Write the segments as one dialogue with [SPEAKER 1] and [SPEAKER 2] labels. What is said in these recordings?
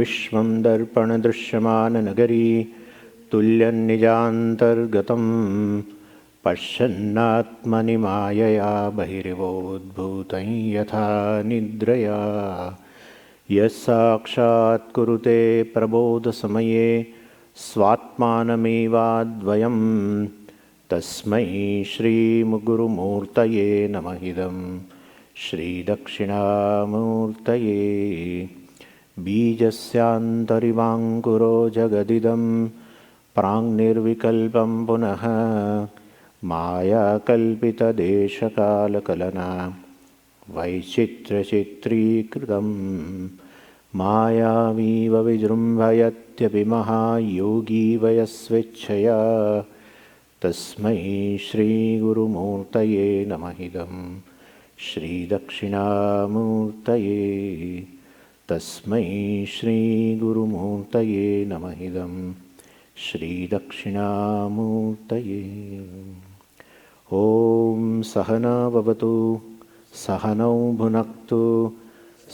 [SPEAKER 1] विश्वं दर्पणदृश्यमाननगरी तुल्यन्निजान्तर्गतं पश्यन्नात्मनि मायया बहिरिवोद्भूतं यथा निद्रया यस्साक्षात् कुरुते प्रबोधसमये स्वात्मानमेवाद्वयं तस्मै श्रीगुरुमूर्तये नमः इदं श्रीदक्षिणामूर्तये बीजस्यान्तरिवाङ्कुरो जगदिदं प्राङ्निर्विकल्पं पुनः मायाकल्पितदेशकालकलना वैचित्र्यचित्रीकृतं मायावीव विजृम्भयत्यपि महायोगी वयस्वेच्छया तस्मै श्रीगुरुमूर्तये नमः इदं श्रीदक्षिणामूर्तये तस्मै श्रीगुरुमूर्तये नमः इदं श्रीदक्षिणामूर्तये। ॐ सहना भवतु सहनौ भुनक्तु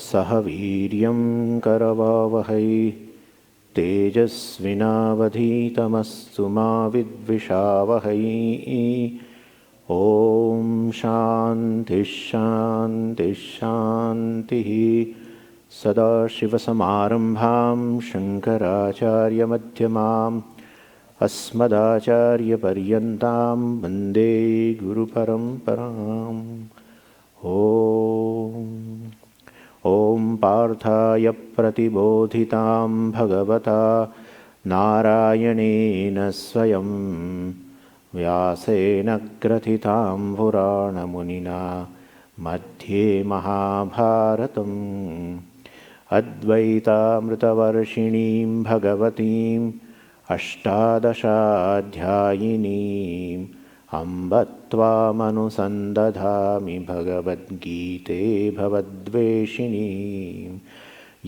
[SPEAKER 1] सह वीर्यं करवावहै तेजस्विनावधीतमस्तु मा विद्विषावहै। ॐ शान्तिः शान्तिः शान्तिः। सदाशिवसमारम्भां शङ्कराचार्यमध्यमाम् अस्मदाचार्यपर्यन्तां वन्दे गुरुपरम्पराम्। ॐ पार्थाय प्रतिबोधितां भगवता नारायणेन स्वयं व्यासेन ग्रथितां पुराणमुनिना मध्ये महाभारतम् अद्वैतामृतवर्षिणीं भगवतीम् अष्टादशाध्यायिनीम् अम्ब त्वामनुसन्दधामि भगवद्गीते भवद्वेषिणीं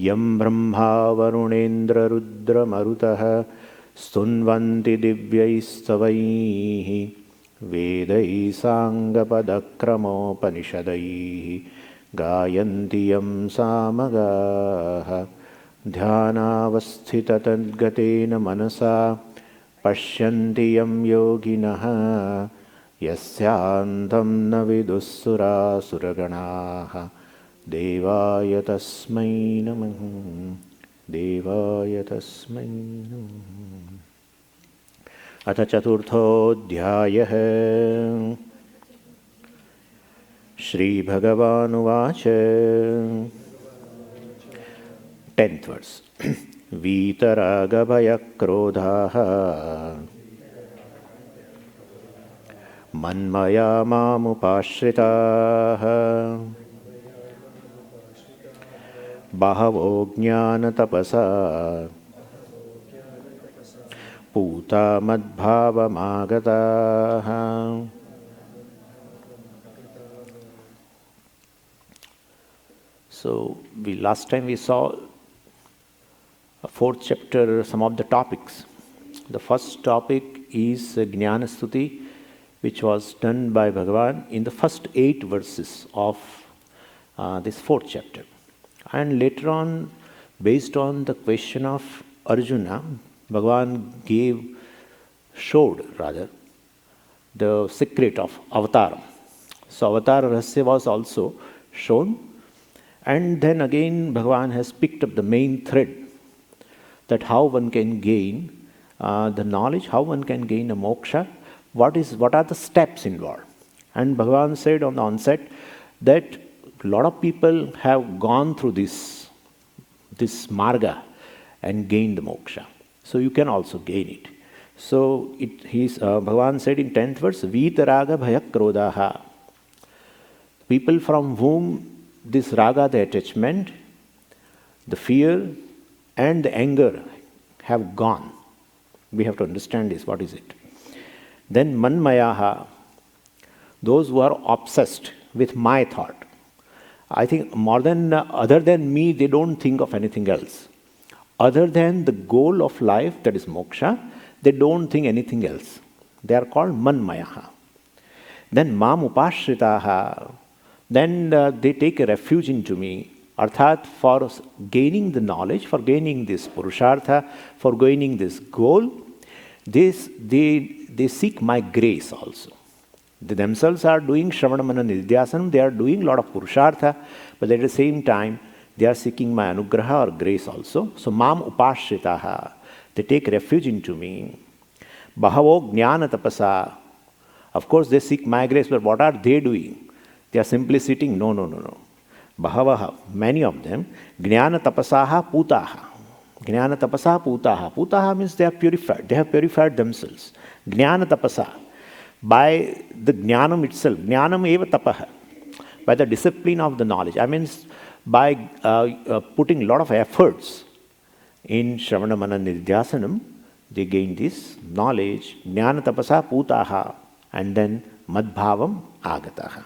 [SPEAKER 1] यं ब्रह्मा वरुणेन्द्ररुद्रमरुतः स्तुन्वन्ति दिव्यैस्तवैः वेदैः साङ्गपदक्रमोपनिषदैः गायन्ति यं सामगाः ध्यानावस्थिततद्गतेन मनसा पश्यन्ति यं योगिनः यस्यान्तं न विदुःसुरासुरगणाः देवाय तस्मै नमः देवाय तस्मै नमः। अथ चतुर्थोऽध्यायः। श्रीभगवानुवाच 10th verse वीतरागभयक्रोधाः मन्मया मामुपाश्रिताः बहवो ज्ञानतपसा पूता मद्भावमागताः। So last time we saw a 4th chapter, some of the topics. The first topic is Jnana Stuti, which was done by Bhagavan in the first 8 verses of this 4th chapter. And later on, based on the question of Arjuna, Bhagavan showed the secret of avatar. So avatar rahasya was also shown. And then again Bhagavan has picked up the main thread, that how one can gain the knowledge, how one can gain a moksha, what are the steps involved. And Bhagavan said on the onset that a lot of people have gone through this marga and gained the moksha. So you can also gain it. So Bhagavan said in 10th verse, Vitaraga bhayak krodaha. People from whom this raga, the attachment, the fear and the anger have gone. We have to understand this. What is it? Then manmayaha, those who are obsessed with my thought. I think other than me, they don't think of anything else. Other than the goal of life, that is moksha, they don't think anything else. They are called manmayaha. Then mam upashritaha, then they take a refuge into me. Arthat, for gaining the knowledge, for gaining this purushartha, for gaining this goal, they seek my grace also. They themselves are doing Shravana Manana Nidhyasanam, they are doing a lot of purushartha, but at the same time, they are seeking my anugraha or grace also. So, mam upashritaha, they take refuge into me. Bahavo jnana tapasa, of course they seek my grace, but what are they doing? They are simply sitting. No. Bahavaha, many of them, jnana tapasaha putaha. Jnana tapasaha putaha. Putaha means they are purified. They have purified themselves. Jnana tapasa. By the jnanam itself. Jnanam eva tapaha. By the discipline of the knowledge. I mean, by putting a lot of efforts in Shravana Manana Nidhyasanam, they gain this knowledge. Jnana tapasa putaha. And then madbhavam agataha.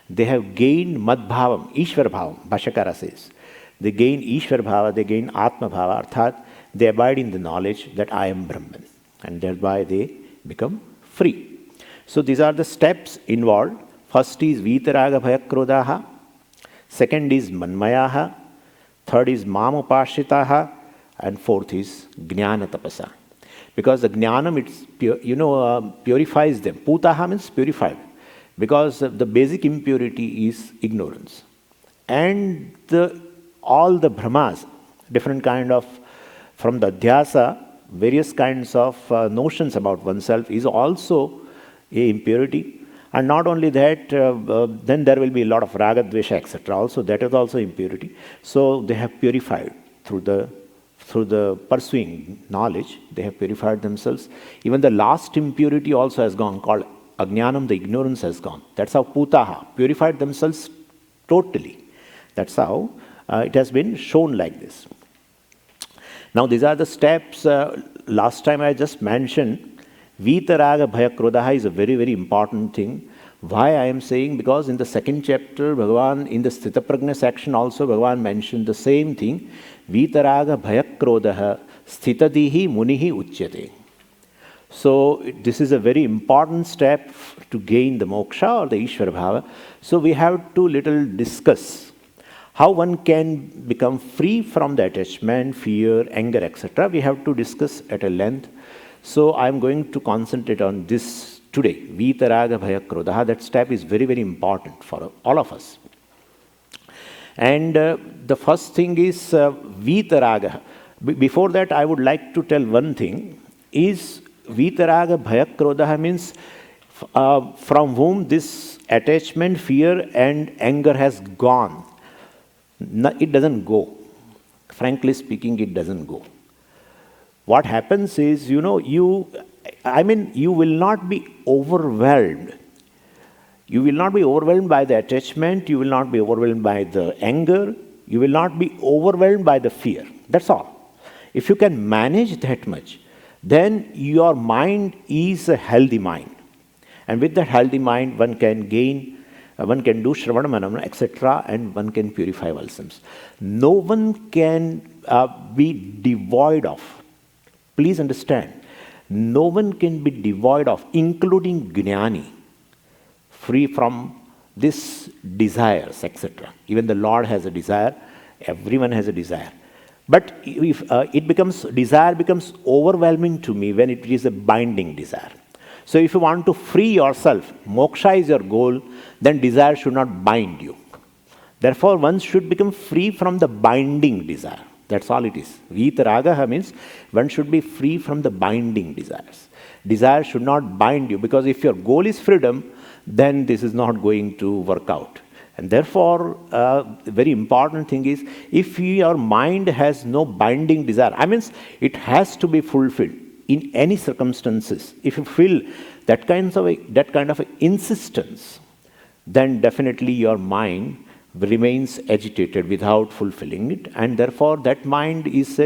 [SPEAKER 1] They have gained madbhavam, Ishwar bhavam, Bhashakara says. They gain Ishwar bhava, they gain Atma bhava, arthat, they abide in the knowledge that I am Brahman. And thereby they become free. So these are the steps involved. First is Vitaraga Bhayakrodaha. Second is Manmayaha. Third is Mamupashitaha. And fourth is Jnana Tapasa. Because the Jnanam, purifies them. Putaha means purified. Because the basic impurity is ignorance. And all the brahmas, different kind of, from the adhyasa, various kinds of notions about oneself is also a impurity. And not only that, then there will be a lot of raga, dvesha, etc. Also, that is also impurity. So they have purified through the pursuing knowledge, they have purified themselves. Even the last impurity also has gone, called Ajnanam, the ignorance has gone. That's how Putaha, purified themselves totally. That's how it has been shown like this. Now these are the steps. Last time I just mentioned, Vitaraga Bhayakrodaha is a very, very important thing. Why I am saying? Because in the second chapter, Bhagavan, in the Sthita Prajna section also, Bhagavan mentioned the same thing. Vitaraga Bhayakrodaha Sthitadihi Munihi Uchyate. So this is a very important step to gain the moksha or the Ishvara Bhava. So we have to little discuss how one can become free from the attachment, fear, anger, etc. We have to discuss at a length. So I am going to concentrate on this today. Vitaraga Bhayakrodaha. That step is very, very important for all of us. And the first thing is Vitaraga. Before that, I would like to tell one thing. Is Vitaraga Bhayakrodaha means from whom this attachment, fear and anger has gone. No, it doesn't go. Frankly speaking, it doesn't go. What happens is, you will not be overwhelmed. You will not be overwhelmed by the attachment. You will not be overwhelmed by the anger. You will not be overwhelmed by the fear. That's all. If you can manage that much, then your mind is a healthy mind. And with that healthy mind, one can gain, one can do Shravana Manana, etc. and one can purify oneself. No one can be devoid of. Please understand. No one can be devoid of, including Jnani, free from this desires, etc. Even the Lord has a desire. Everyone has a desire. But if desire becomes overwhelming to me when it is a binding desire. So if you want to free yourself, moksha is your goal, then desire should not bind you. Therefore, one should become free from the binding desire. That's all it is. Vitaragaha means one should be free from the binding desires. Desire should not bind you, because if your goal is freedom, then this is not going to work out. And therefore, the very important thing is, if your mind has no binding desire, it has to be fulfilled in any circumstances. If you feel that kind of insistence, then definitely your mind remains agitated without fulfilling it, and therefore that mind is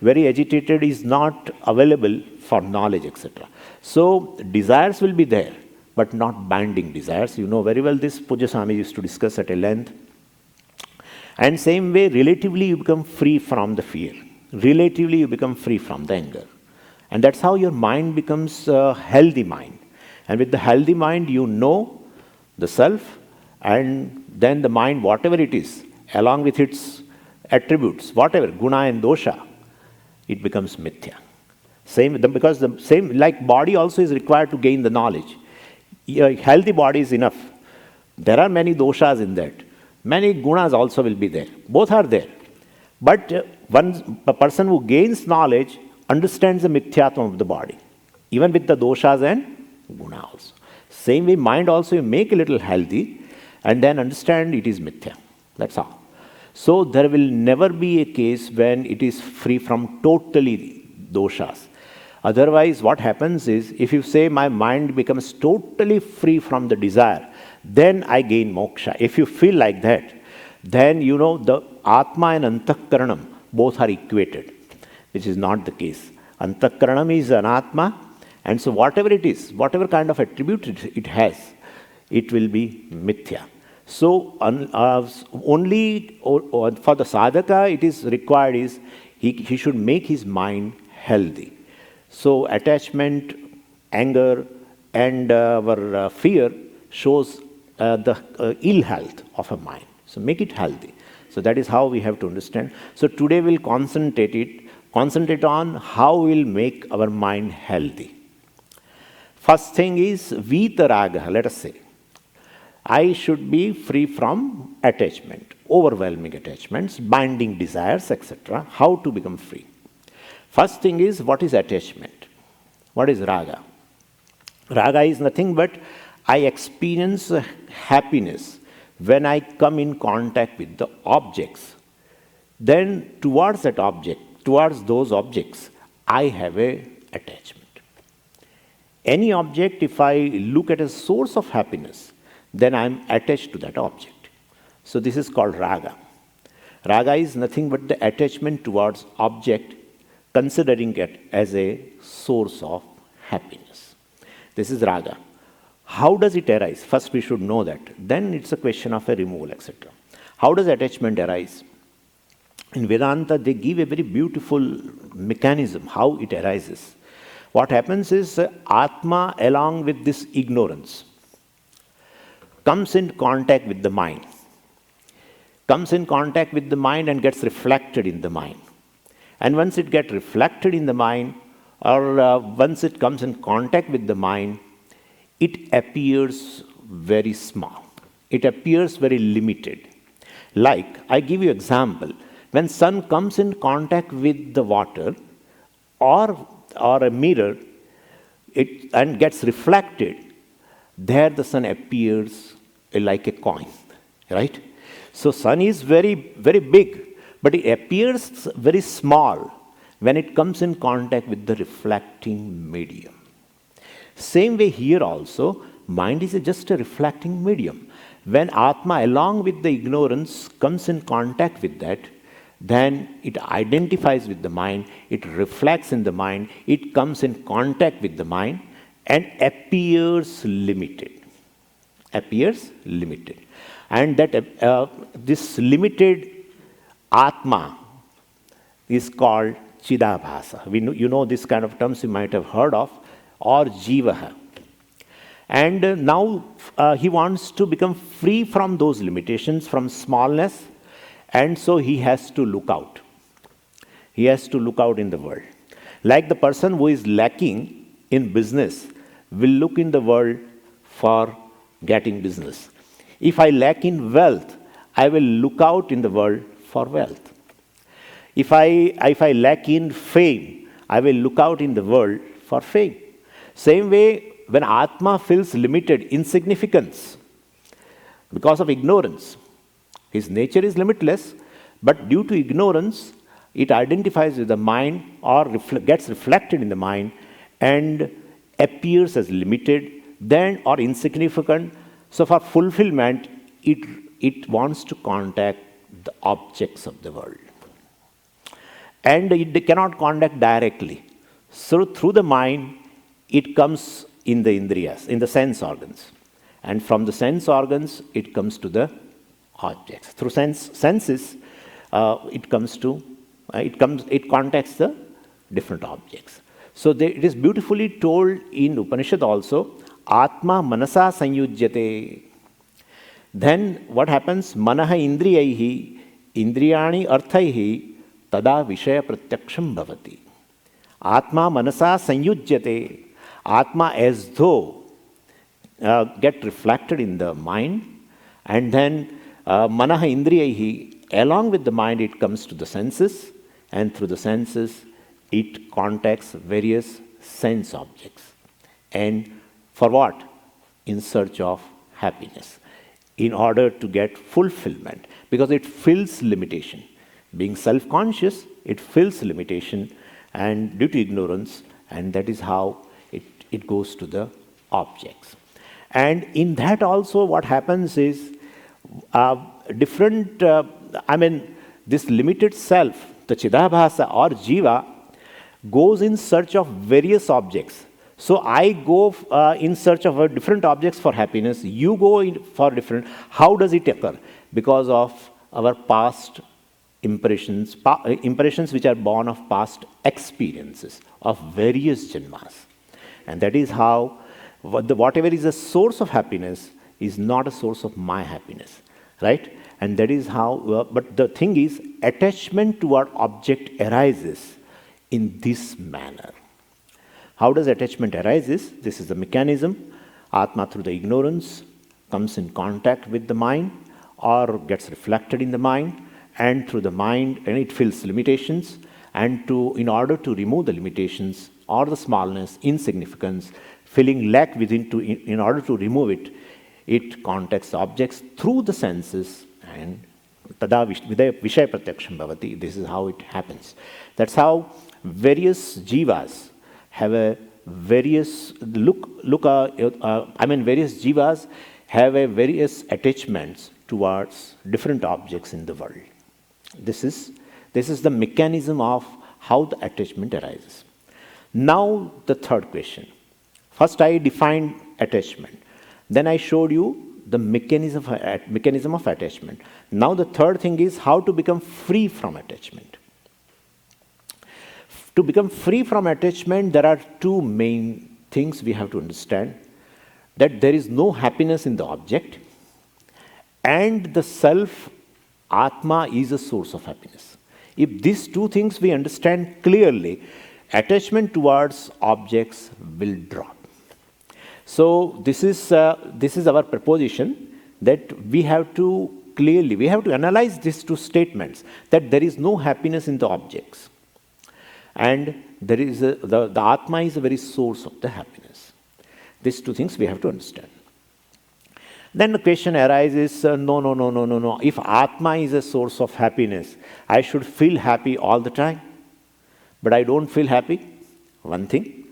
[SPEAKER 1] very agitated, is not available for knowledge, etc. So desires will be there, but not binding desires. You know very well this, Pujya Swami used to discuss at a length. And same way, relatively you become free from the fear. Relatively you become free from the anger. And that's how your mind becomes a healthy mind. And with the healthy mind, you know the self, and then the mind, whatever it is, along with its attributes, whatever, guna and dosha, it becomes mithya. Because the same, like body also is required to gain the knowledge. A healthy body is enough. There are many doshas in that. Many gunas also will be there. Both are there. But a person who gains knowledge understands the mithyatvam of the body, even with the doshas and guna also. Same way, mind also you make a little healthy and then understand it is mithya. That's all. So there will never be a case when it is free from totally doshas. Otherwise, what happens is, if you say my mind becomes totally free from the desire, then I gain moksha. If you feel like that, then you know the Atma and Antakaranam both are equated, which is not the case. Antakaranam is Anatma, and so whatever it is, whatever kind of attribute it has, it will be mithya. So only for the sadhaka it is required is he should make his mind healthy. So attachment, anger, and our fear shows the ill health of a mind. So make it healthy. So that is how we have to understand. So today we'll concentrate on how we'll make our mind healthy. First thing is vitaraga, let us say. I should be free from attachment, overwhelming attachments, binding desires, etc. How to become free? First thing is, what is attachment? What is raga? Raga is nothing but I experience happiness when I come in contact with the objects. Then towards that object, towards those objects, I have a attachment. Any object, if I look at a source of happiness, then I am attached to that object. So this is called raga. Raga is nothing but the attachment towards object, considering it as a source of happiness. This is raga. How does it arise? First we should know that. Then it's a question of a removal, etc. How does attachment arise? In Vedanta, they give a very beautiful mechanism how it arises. What happens is Atma, along with this ignorance, comes in contact with the mind. Comes in contact with the mind and gets reflected in the mind. And once it gets reflected in the mind, or once it comes in contact with the mind, it appears very small. It appears very limited. Like, I give you example. When sun comes in contact with the water or a mirror and gets reflected, there the sun appears like a coin, right? So sun is very, very big, but it appears very small when it comes in contact with the reflecting medium. Same way here also, mind is just a reflecting medium. When Atma, along with the ignorance, comes in contact with that, then it identifies with the mind, it reflects in the mind, it comes in contact with the mind, and appears limited. Appears limited. And that this limited Atma is called Chidabhasa. You know this kind of terms you might have heard of, or Jivaha. And now he wants to become free from those limitations, from smallness, and so he has to look out. He has to look out in the world. Like the person who is lacking in business will look in the world for getting business. If I lack in wealth, I will look out in the world for wealth. If I lack in fame, I will look out in the world for fame. Same way, when Atma feels limited, insignificance, because of ignorance, his nature is limitless, but due to ignorance, it identifies with the mind or gets reflected in the mind and appears as limited, then or insignificant. So for fulfillment, it wants to contact the objects of the world. And it cannot contact directly. So through the mind, it comes in the indriyas, in the sense organs. And from the sense organs, it comes to the objects. Through senses, it contacts the different objects. So it is beautifully told in Upanishad also, Atma manasa sanyujyate. Then what happens? Manaha indriyaihi Indriyani arthaihi tada vishaya pratyaksham bhavati. Atma manasa sanyujyate. Atma as though get reflected in the mind, and then manaha indriyahi, along with the mind it comes to the senses, and through the senses it contacts various sense objects. And for what? In search of happiness, in order to get fulfillment, because it fills limitation. Being self-conscious, it fills limitation and due to ignorance, and that is how it goes to the objects. And in that also what happens is this limited self, the Chidabhasa or Jiva, goes in search of various objects. So I go in search of different objects for happiness, you go in for different. How does it occur? Because of our past impressions, impressions which are born of past experiences of various janmas. And that is how whatever is a source of happiness is not a source of my happiness, right? And that is how, but the thing is, attachment toward object arises in this manner. How does attachment arises? This is the mechanism. Atma, through the ignorance, comes in contact with the mind or gets reflected in the mind, and through the mind, and it fills limitations, and in order to remove the limitations or the smallness, insignificance, feeling lack within, in order to remove it, it contacts objects through the senses, and tada vishaya pratyaksham bhavati. This is how it happens. That's how various jivas have a various various jivas have a various attachments towards different objects in the world. This is the mechanism of how the attachment arises. Now the third question. First I defined attachment. Then I showed you the mechanism of attachment. Now the third thing is how to become free from attachment. To become free from attachment, there are two main things we have to understand. That there is no happiness in the object, and the self, Atma, is a source of happiness. If these two things we understand clearly, attachment towards objects will drop. So this is our proposition, that we have to analyze these two statements, that there is no happiness in the objects, and there is the Atma is the very source of the happiness. These two things we have to understand. Then the question arises, no. If Atma is a source of happiness, I should feel happy all the time. But I don't feel happy, one thing.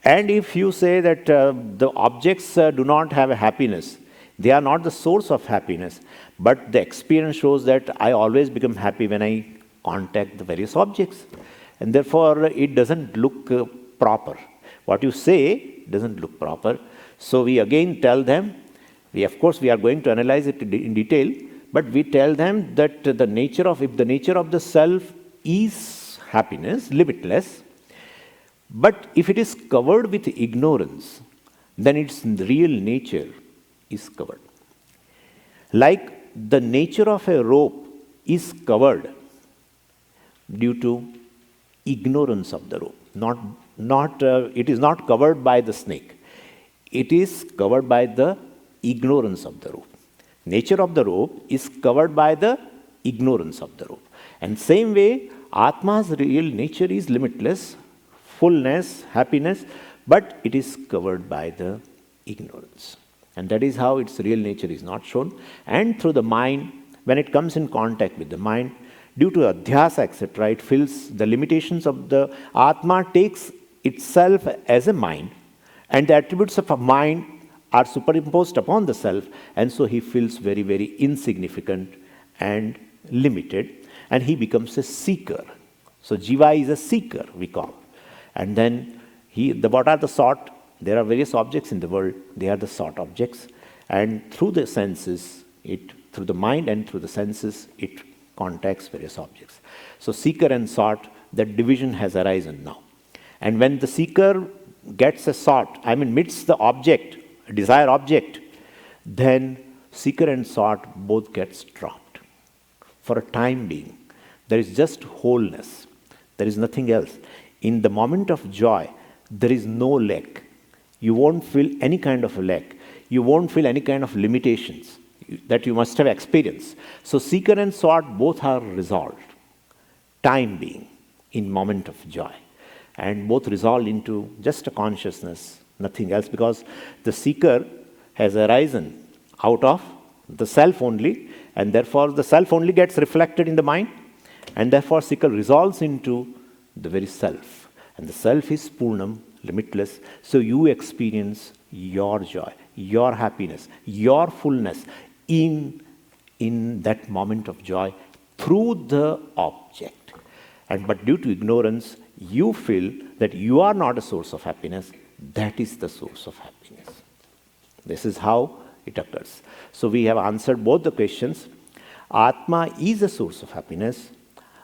[SPEAKER 1] And if you say that the objects do not have a happiness, they are not the source of happiness, but the experience shows that I always become happy when I contact the various objects. And therefore, it doesn't look proper. What you say doesn't look proper. So we again tell them, of course we are going to analyze it in detail, but we tell them that if the nature of the self is happiness, limitless, but if it is covered with ignorance, then its real nature is covered. Like the nature of a rope is covered due to ignorance of the rope. It is not covered by the snake. It is covered by the ignorance of the rope. Nature of the rope is covered by the ignorance of the rope. And same way, Atma's real nature is limitless, fullness, happiness, but it is covered by the ignorance. And that is how its real nature is not shown. And through the mind, when it comes in contact with the mind, due to adhyasa, etc., it feels the limitations of the Atma, takes itself as a mind, and the attributes of a mind are superimposed upon the self, and so he feels very, very insignificant and limited, and he becomes a seeker. So Jiva is a seeker, we call. And then what are the sought? There are various objects in the world, they are the sought objects, and through the senses, through the mind and through the senses, it contacts various objects. So seeker and sought, that division has arisen now. And when the seeker gets a sought, meets the object, a desire object, then seeker and sought both gets dropped. for a time being. There is just wholeness. There is nothing else. In the moment of joy, there is no lack. You won't feel any kind of a lack. You won't feel any kind of limitations that you must have experienced. So seeker and sought both are resolved. Time being, in moment of joy. And both resolved into just a consciousness, nothing else, because the seeker has arisen out of the self only, and therefore the self only gets reflected in the mind, and therefore seeker resolves into the very self. And the self is Purnam, limitless, so you experience your joy, your happiness, your fullness in that moment of joy through the object. But due to ignorance, you feel that you are not a source of happiness. That is the source of happiness. This is how it occurs. So we have answered both the questions. Atma is a source of happiness.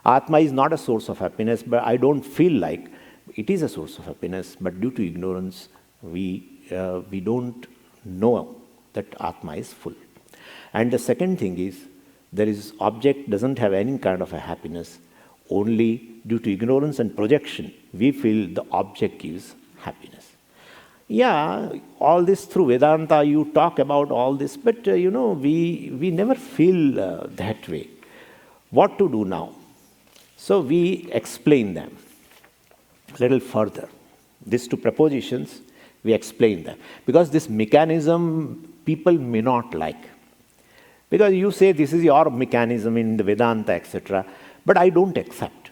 [SPEAKER 1] Atma is not a source of happiness, but I don't feel like it is a source of happiness. But due to ignorance, we don't know that Atma is full. And the second thing is, there is object doesn't have any kind of a happiness. Only due to ignorance and projection, we feel the object gives happiness. Yeah, all this through Vedanta, you talk about all this, but we never feel that way. What to do now? So we explain them a little further. These two propositions, we explain them. Because this mechanism, people may not like. Because you say this is your mechanism in the Vedanta, etc., but I don't accept.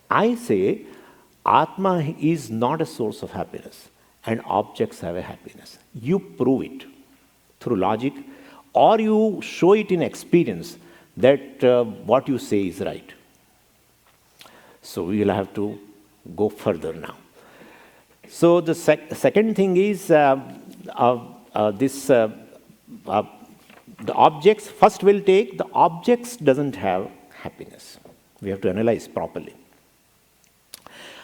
[SPEAKER 1] I say Atma is not a source of happiness and objects have a happiness. You prove it through logic, or you show it in experience that what you say is right. So we will have to go further now. So the second thing is the objects. First we'll take the objects doesn't have happiness. We have to analyze properly.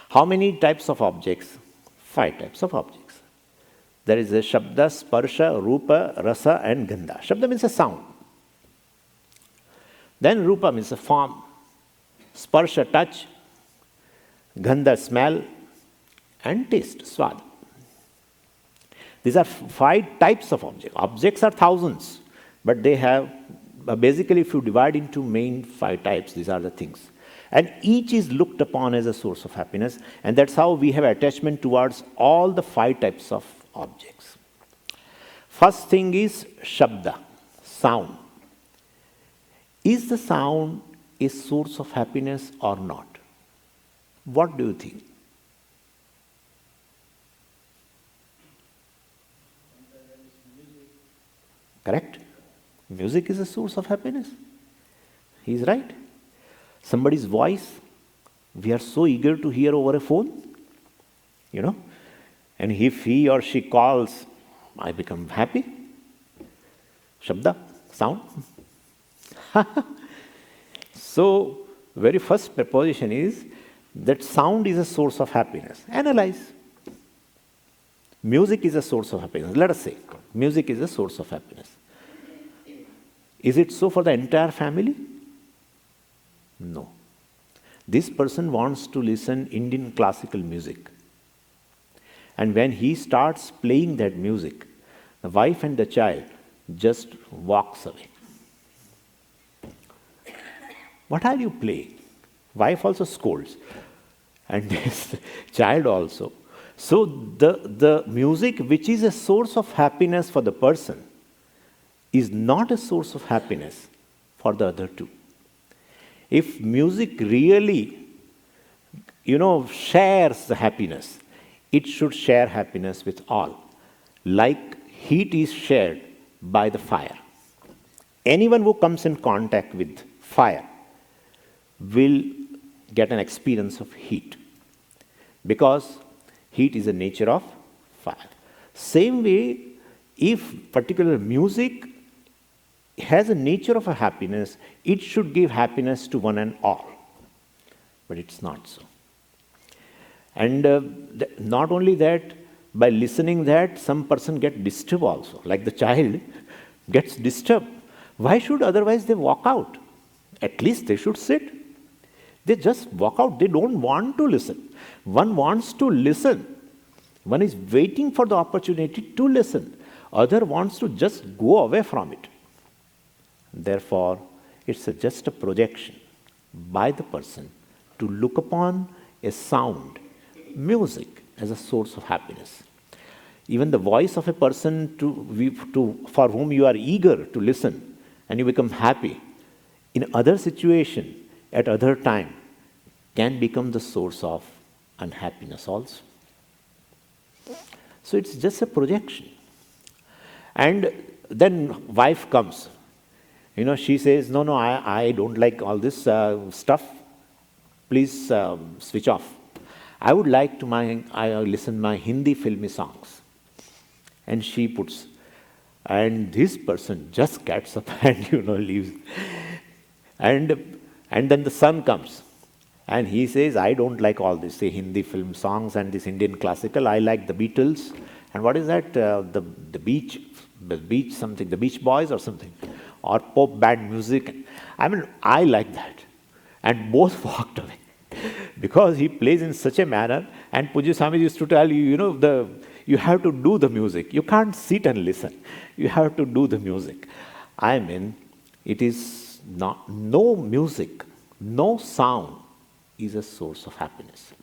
[SPEAKER 1] How many types of objects? 5 types of objects. There is a Shabda, Sparsha, Rupa, Rasa and Gandha. Shabda means a sound. Then Rupa means a form. Sparsha, touch. Gandha, smell. And taste, swad. These are 5 types of objects. Objects are thousands, but they have, basically if you divide into main 5 types, these are the things. And each is looked upon as a source of happiness, and that's how we have attachment towards all the 5 types of objects. First thing is Shabda, sound. Is the sound a source of happiness or not? What do you think? Correct? Music is a source of happiness. He is right. Somebody's voice, we are so eager to hear over a phone, and if he or she calls, I become happy. Shabda, sound. So, very first proposition is that sound is a source of happiness. Analyze. Music is a source of happiness. Let us say, music is a source of happiness. Is it so for the entire family? No. This person wants to listen Indian classical music. And when he starts playing that music, the wife and the child just walks away. What are you playing? Wife also scolds. And this child also. So the music which is a source of happiness for the person is not a source of happiness for the other two. If music really, shares the happiness, it should share happiness with all. Like heat is shared by the fire. Anyone who comes in contact with fire will get an experience of heat, because heat is the nature of fire. Same way, if particular music has a nature of a happiness, it should give happiness to one and all. But it's not so. And not only that, by listening that, some person get disturbed also. Like the child gets disturbed. Why should otherwise they walk out? At least they should sit. They just walk out. They don't want to listen. One wants to listen. One is waiting for the opportunity to listen. Other wants to just go away from it. Therefore, it's just a projection by the person to look upon a sound, music, as a source of happiness. Even the voice of a person for whom you are eager to listen and you become happy, in other situation, at other time, can become the source of unhappiness also. So it's just a projection. And then wife comes. She says, no, I don't like all this stuff. Please switch off. I would like to listen my Hindi filmy songs. And she puts, and this person just gets up and leaves. And then the son comes, and he says, I don't like all this, say Hindi film songs and this Indian classical. I like the Beatles, and what is that? The beach something, the Beach Boys or something, or pop band music. I like that. And both walked away. Because he plays in such a manner, and Pujya Swami used to tell you, you have to do the music. You can't sit and listen. You have to do the music. It is not, no music, no sound is a source of happiness.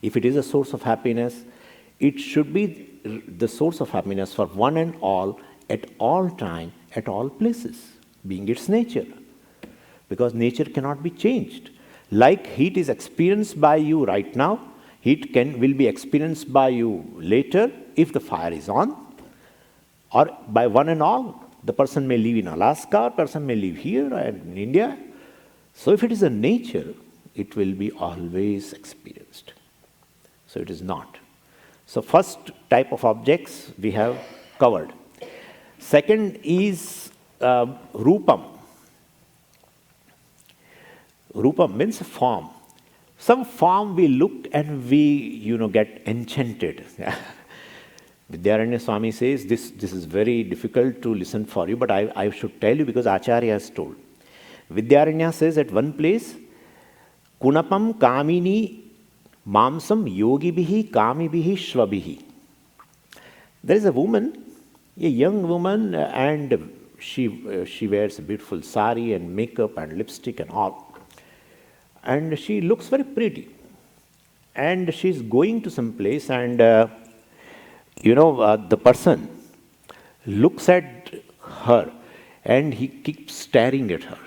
[SPEAKER 1] If it is a source of happiness, it should be the source of happiness for one and all, at all time, at all places, being its nature. Because nature cannot be changed. Like heat is experienced by you right now, heat will be experienced by you later if the fire is on, or by one and all. The person may live in Alaska, or person may live here in India. So if it is a nature, it will be always experienced. So it is not. So first type of objects we have covered. Second is rupam. Rupam means form. Some form we look and we, get enchanted. Vidyaranya Swami says, this is very difficult to listen for you, but I should tell you because Acharya has told. Vidyaranya says at one place, Kunapam kamini mamsam yogibihi kamibihi shvabihi. There is a woman, a young woman, and she wears a beautiful sari and makeup and lipstick and all. And she looks very pretty. And she's going to some place, and the person looks at her and he keeps staring at her.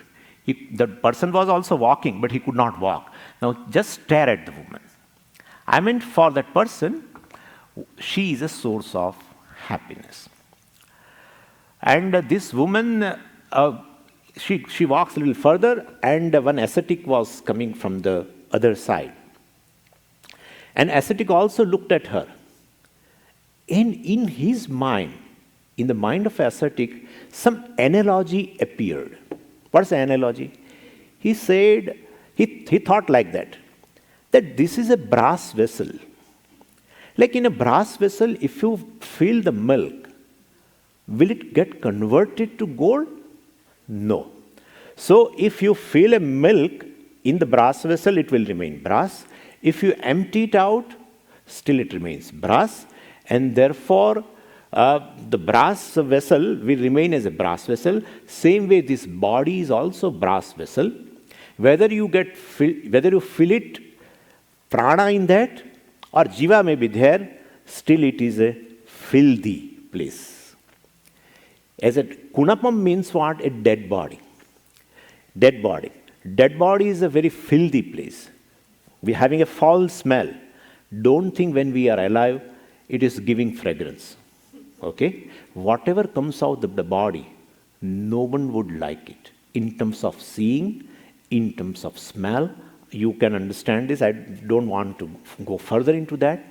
[SPEAKER 1] The person was also walking, but he could not walk. Now just stare at the woman. For that person, she is a source of happiness. And this woman, she walks a little further, and one ascetic was coming from the other side. An ascetic also looked at her. And in his mind, in the mind of ascetic, some analogy appeared. What's the analogy? He said, he thought like that this is a brass vessel. Like in a brass vessel, if you fill the milk, will it get converted to gold? No. So if you fill a milk in the brass vessel, it will remain brass. If you empty it out, still it remains brass. And therefore, the brass vessel will remain as a brass vessel. Same way, this body is also brass vessel. Whether you fill it prana in that, or jiva may be there, still it is a filthy place. As a kunapam means what? A dead body. Dead body. Dead body is a very filthy place. We're having a foul smell. Don't think when we are alive, it is giving fragrance. Okay? Whatever comes out of the body, no one would like it. In terms of seeing, in terms of smell, you can understand this. I don't want to go further into that.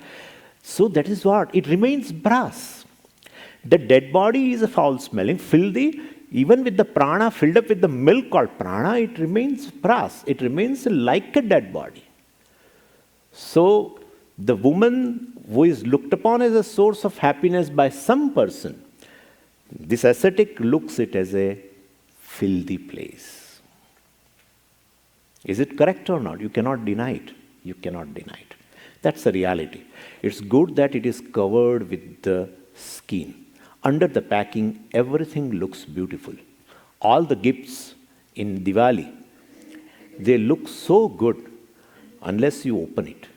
[SPEAKER 1] So that is what? It remains brass. The dead body is a foul smelling, filthy. Even with the prana filled up with the milk called prana, it remains brass. It remains like a dead body. So the woman who is looked upon as a source of happiness by some person, this ascetic looks it as a filthy place. Is it correct or not? You cannot deny it. You cannot deny it. That's the reality. It's good that it is covered with the skin. Under the packing, everything looks beautiful. All the gifts in Diwali, they look so good unless you open it.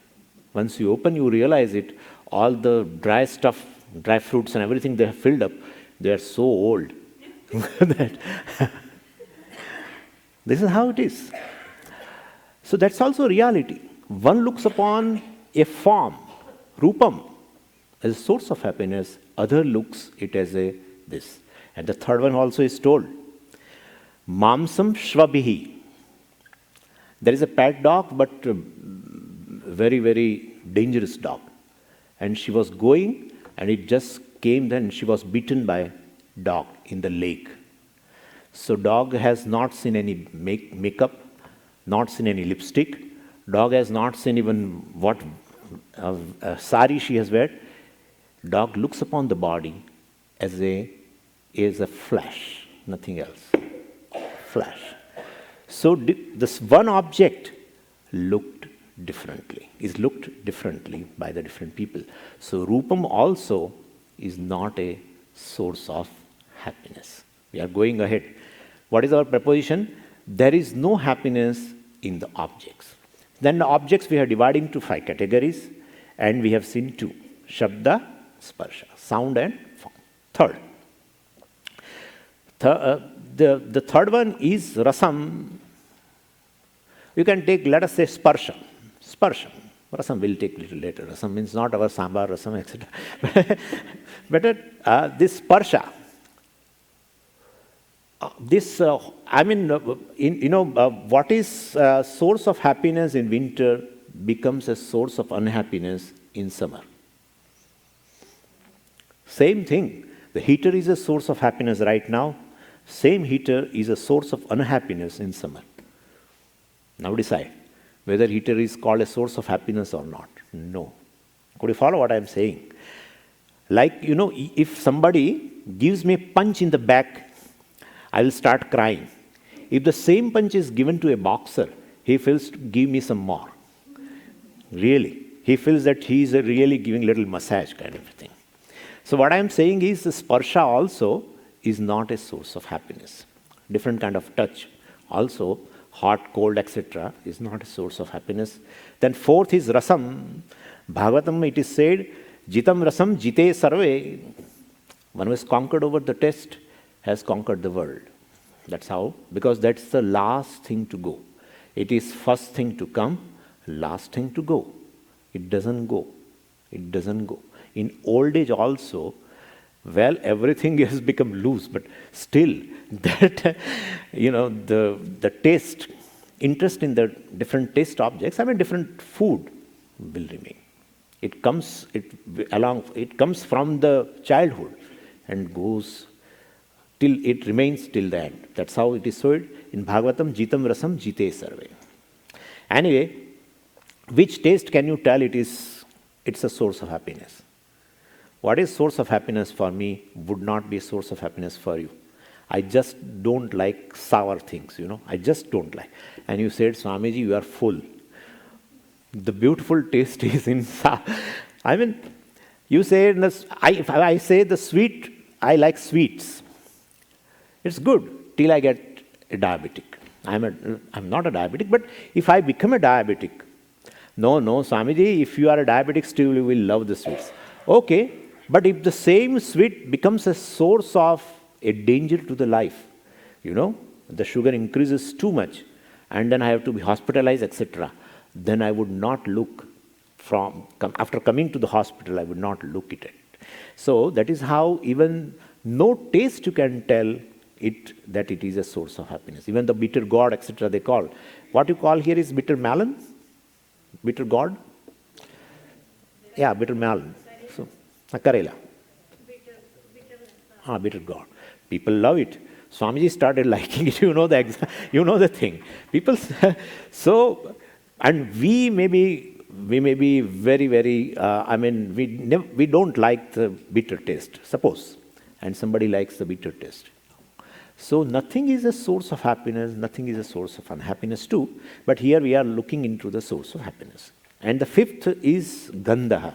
[SPEAKER 1] Once you open, you realize it, all the dry stuff, dry fruits and everything they have filled up, they are so old. That this is how it is. So that's also reality. One looks upon a form, rupam, as a source of happiness. Other looks it as a this. And the third one also is told. Mamsam shvabihi. There is a pet dog, but very, very dangerous dog. And she was going, and it just came then, she was bitten by dog in the lake. So dog has not seen any makeup, not seen any lipstick. Dog has not seen even what sari she has wear. Dog looks upon the body as a flesh, nothing else. Flesh. So this one object looked differently, is looked differently by the different people. So rupam also is not a source of happiness. We are going ahead. What is our proposition? There is no happiness in the objects. Then the objects we are dividing to 5 categories, and we have seen 2. Shabda, sparsha, sound and form. Third. The third one is rasam. You can take, let us say, sparsha. Sparsha. Rasam will take little later. Rasam means not our sambar, rasam, etc. But this sparsha, what is source of happiness in winter becomes a source of unhappiness in summer. Same thing. The heater is a source of happiness right now. Same heater is a source of unhappiness in summer. Now decide whether heater is called a source of happiness or not. No. Could you follow what I am saying? Like, if somebody gives me a punch in the back, I will start crying. If the same punch is given to a boxer, he feels to give me some more. Really. He feels that he is really giving a little massage kind of thing. So what I am saying is the sparsha also is not a source of happiness. Different kind of touch. Also, hot, cold, etc. is not a source of happiness. Then fourth is rasam. Bhagavatam, it is said, jitam rasam jite sarve. One who has conquered over the test has conquered the world. That's how, because that's the last thing to go. It is first thing to come, last thing to go. It doesn't go. It doesn't go. In old age also, well, everything has become loose, but still that, the taste, interest in the different taste objects, different food will remain. It comes from the childhood and goes till it remains till the end. That's how it is said in Bhagavatam, jitam rasam jite sarve. Anyway, which taste can you tell it's a source of happiness? What is source of happiness for me would not be a source of happiness for you. I just don't like sour things, I just don't like. And you said, Swamiji, you are full. The beautiful taste is in sour. You say, if I say the sweet, I like sweets. It's good till I get a diabetic. I'm not a diabetic, but if I become a diabetic, no, Swamiji, if you are a diabetic, still you will love the sweets. Okay, but if the same sweet becomes a source of a danger to the life, the sugar increases too much, and then I have to be hospitalized, etc., then I would not look after coming to the hospital, I would not look at it. So that is how even no taste you can tell that it is a source of happiness. Even the bitter gourd, etc., they call. What you call here is bitter melon? Bitter gourd? Yeah, bitter melon. So, Karela. Bitter gourd. People love it. Swamiji started liking it. You know the thing. People. So, and we may be very, very. We don't like the bitter taste. Suppose, and somebody likes the bitter taste. So nothing is a source of happiness, nothing is a source of unhappiness too. But here we are looking into the source of happiness. And the fifth is Gandha.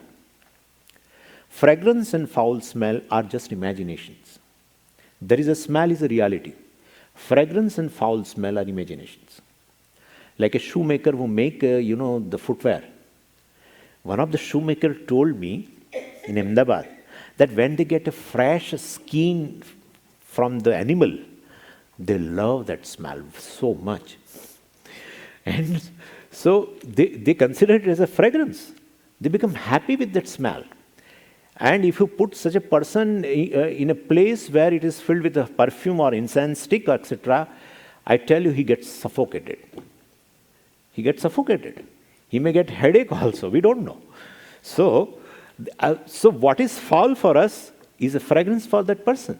[SPEAKER 1] Fragrance and foul smell are just imaginations. There is a smell is a reality. Fragrance and foul smell are imaginations. Like a shoemaker who make, the footwear. One of the shoemaker told me in Ahmedabad that when they get a fresh skin from the animal, they love that smell so much. And so they consider it as a fragrance. They become happy with that smell. And if you put such a person in a place where it is filled with a perfume or incense stick, etc., I tell you, he gets suffocated. He gets suffocated. He may get headache also. We don't know. So what is foul for us is a fragrance for that person.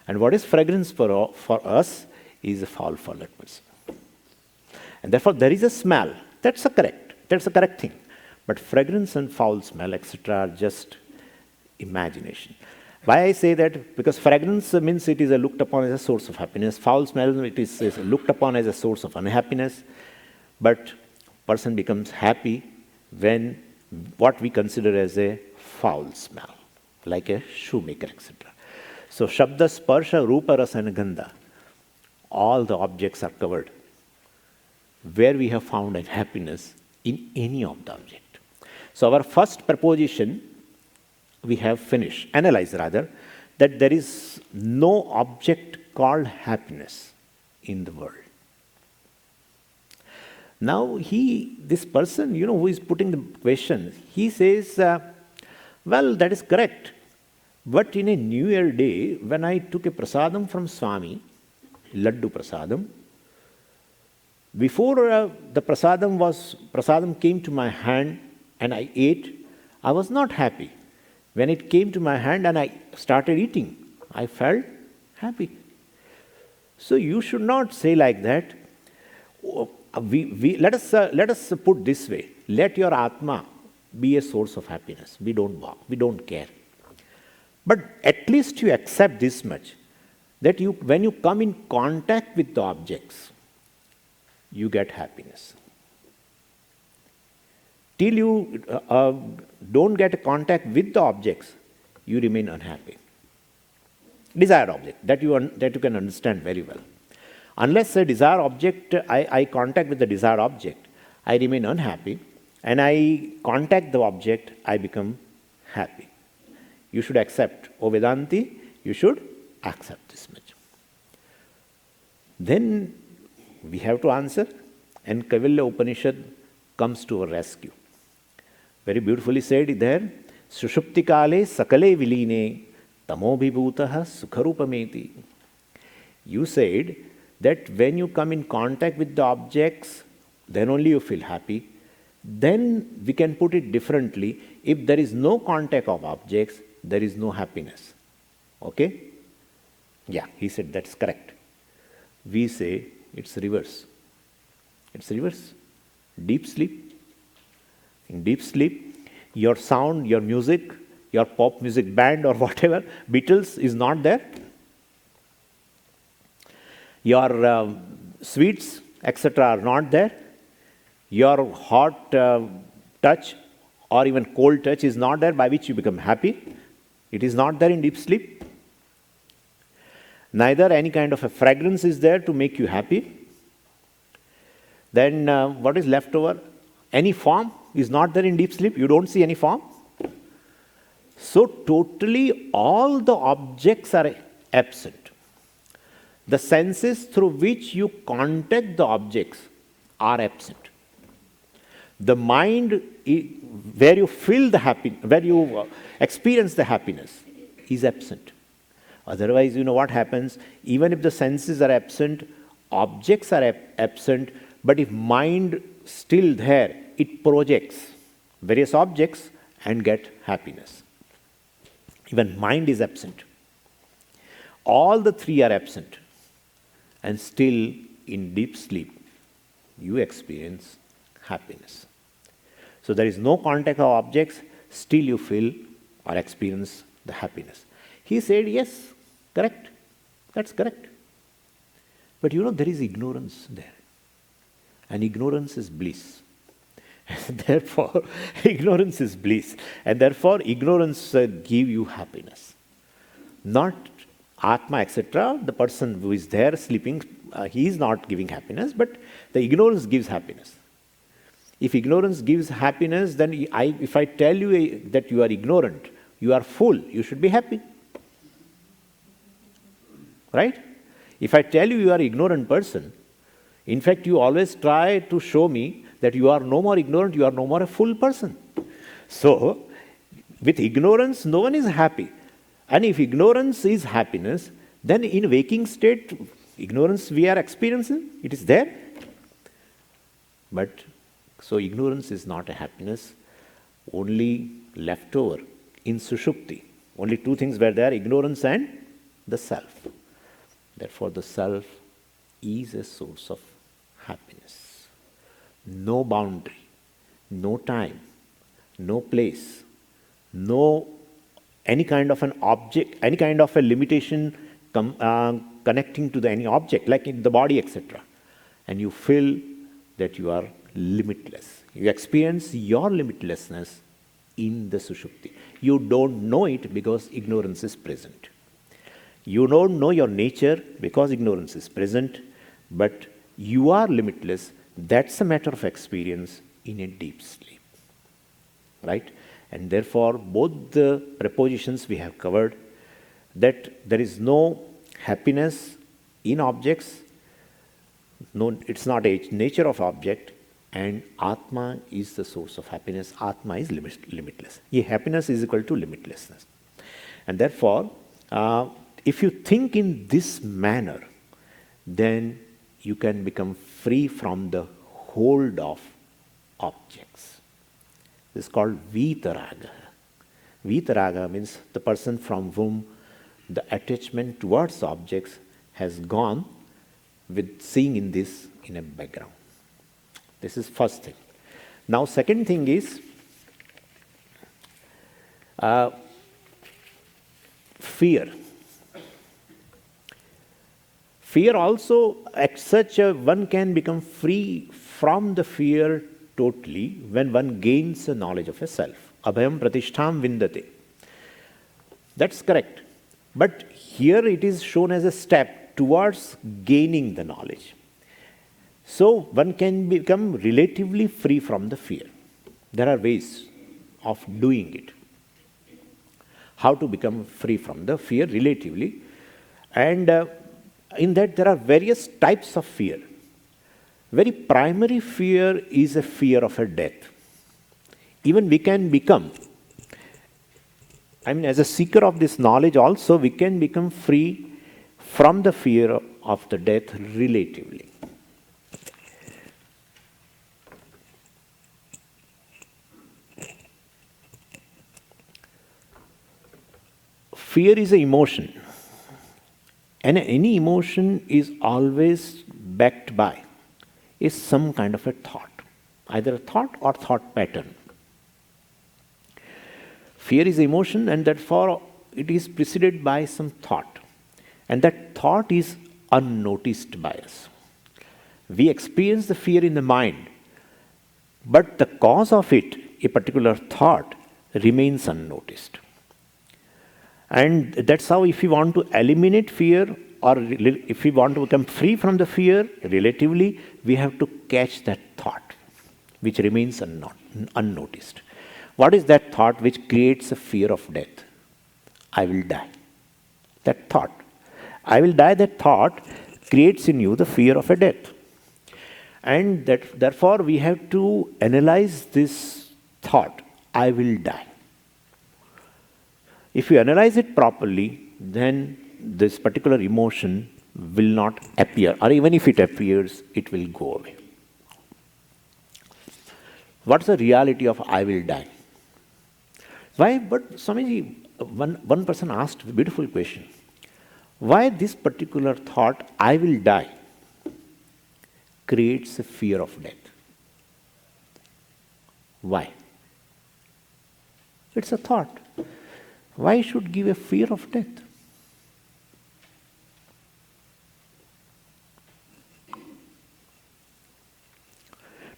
[SPEAKER 1] And what is fragrance for us is a foul for that person. And therefore, there is a smell. That's a correct thing. But fragrance and foul smell, etc., are just imagination. Why I say that? Because fragrance means it is looked upon as a source of happiness. Foul smell, it is looked upon as a source of unhappiness. But person becomes happy when what we consider as a foul smell, like a shoemaker, etc. So Shabda, Sparsha, Rupa, Rasa and Gandha, all the objects are covered. Where we have found happiness in any of the object. So our first proposition we have finished, analyzed rather, that there is no object called happiness in the world. Now this person, who is putting the question, he says, well, that is correct. But in a New Year day, when I took a prasadam from Swami, Laddu prasadam, before the prasadam came to my hand and I ate, I was not happy. When it came to my hand and I started eating, I felt happy. So you should not say like that. Let us put this way. Let your Atma be a source of happiness. We don't care. But at least you accept this much, that when you come in contact with the objects, you get happiness. Till you don't get a contact with the objects, you remain unhappy. Desired object, that you can understand very well. Unless a desired object, I contact with the desired object, I remain unhappy, and I contact the object, I become happy. You should accept. O Vedanti, you should accept this much. Then we have to answer, and Kaivalya Upanishad comes to our rescue. Very beautifully said there, Sushupti kale sakale viline tamobhibhutaha sukharupameti. You said that when you come in contact with the objects, then only you feel happy. Then we can put it differently. If there is no contact of objects, there is no happiness. Okay? Yeah, he said that's correct. We say it's reverse. It's reverse. Deep sleep. In deep sleep, your sound, your music, your pop music band or whatever, Beatles is not there. Your sweets, etc. are not there. Your hot touch or even cold touch is not there, by which you become happy. It is not there in deep sleep. Neither any kind of a fragrance is there to make you happy. Then what is left over? Any form is not there in deep sleep. You don't see any form. So totally all the objects are absent. The senses through which you contact the objects are absent. The mind, where you feel the happiness, where you experience the happiness, is absent. Otherwise, what happens? Even if the senses are absent, objects are absent, but if mind still there, it projects various objects and get happiness. Even mind is absent. All the three are absent. And still in deep sleep, you experience happiness. So there is no contact of objects, still you feel or experience the happiness. He said, yes, correct. That's correct. But there is ignorance there. And ignorance is bliss. Therefore, ignorance is bliss. And therefore, ignorance give you happiness. Not Atma, etc. The person who is there sleeping, he is not giving happiness, but the ignorance gives happiness. If ignorance gives happiness, then if I tell you that you are ignorant, you are full, you should be happy. Right? If I tell you are an ignorant person, in fact, you always try to show me that you are no more ignorant, you are no more a full person. So, with ignorance, no one is happy. And if ignorance is happiness, then in waking state, ignorance we are experiencing, it is there. But, so ignorance is not a happiness, only left over in Sushupti. Only two things were there, ignorance and the self. Therefore, the self is a source of happiness. No boundary, no time, no place, no any kind of an object, any kind of a limitation connecting to any object, like in the body, etc. And you feel that you are limitless. You experience your limitlessness in the Sushupti. You don't know it because ignorance is present. You don't know your nature because ignorance is present, but you are limitless. That's a matter of experience in a deep sleep. Right? And therefore, both the prepositions we have covered, that there is no happiness in objects, no, it's not a nature of object, and Atma is the source of happiness. Atma is limitless. Happiness is equal to limitlessness. And therefore, if you think in this manner, then you can become free from the hold of objects. This is called Vitaraga. Vitaraga means the person from whom the attachment towards objects has gone with seeing in this in a background. This is first thing. Now, second thing is fear. Fear also, at such a one can become free from the fear totally when one gains a knowledge of a self. Abhayam pratishtham vindate. That's correct. But here it is shown as a step towards gaining the knowledge. So one can become relatively free from the fear. There are ways of doing it. How to become free from the fear relatively. And in that there are various types of fear. Very primary fear is a fear of a death. Even we can become, as a seeker of this knowledge also, we can become free from the fear of the death relatively. Fear is an emotion. And any emotion is always backed by is some kind of a thought, either a thought or thought pattern. Fear is emotion, and therefore it is preceded by some thought. And that thought is unnoticed by us. We experience the fear in the mind, but the cause of it, a particular thought, remains unnoticed. And that's how, if we want to eliminate fear, or if we want to become free from the fear relatively, we have to catch that thought, which remains unnoticed. What is that thought which creates a fear of death? I will die. That thought. I will die, that thought creates in you the fear of a death. And therefore we have to analyze this thought, I will die. If you analyze it properly, then this particular emotion will not appear, or even if it appears, it will go away. What's the reality of I will die? Why? But Swamiji, one person asked a beautiful question. Why this particular thought, I will die, creates a fear of death? Why? It's a thought. Why should give a fear of death?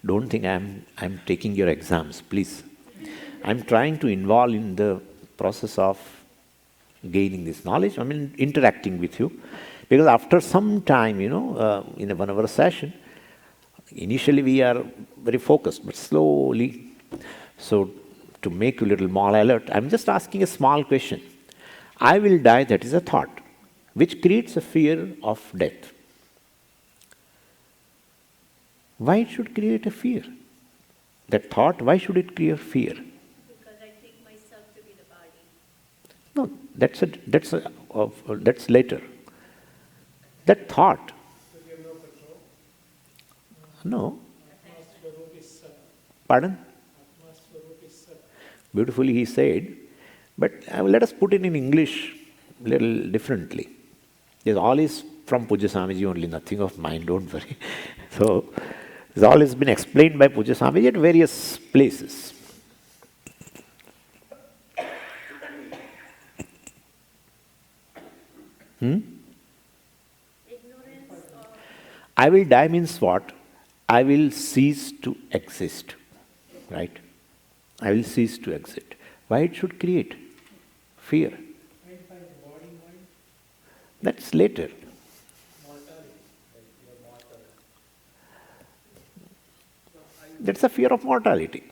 [SPEAKER 1] Don't think I'm taking your exams, please. I'm trying to involve in the process of gaining this knowledge. I mean, interacting with you. Because after some time, in a 1 hour session, initially we are very focused, but slowly. So to make you a little more alert, I'm just asking a small question. I will die, that is a thought, which creates a fear of death. Why it should create a fear? That thought, why should it create fear?
[SPEAKER 2] Because I take myself to be the body.
[SPEAKER 1] No, that's later. That thought.
[SPEAKER 3] So you have no control?
[SPEAKER 1] No.
[SPEAKER 3] Atma-swarup is Sat.
[SPEAKER 1] Pardon?
[SPEAKER 3] Atma-swarup is Sat.
[SPEAKER 1] Beautifully he said, but let us put it in English a little differently. This all is from Pujya Swamiji only, nothing of mine, don't worry. So, this all has been explained by Pujya Swamiji at various places.
[SPEAKER 2] Ignorance of
[SPEAKER 1] I will die means what? I will cease to exist. Right? I will cease to exist. Why it should create fear?
[SPEAKER 3] Identify the body, mind,
[SPEAKER 1] That's later.
[SPEAKER 3] mortality. Like you are mortal.
[SPEAKER 1] That's a fear of mortality.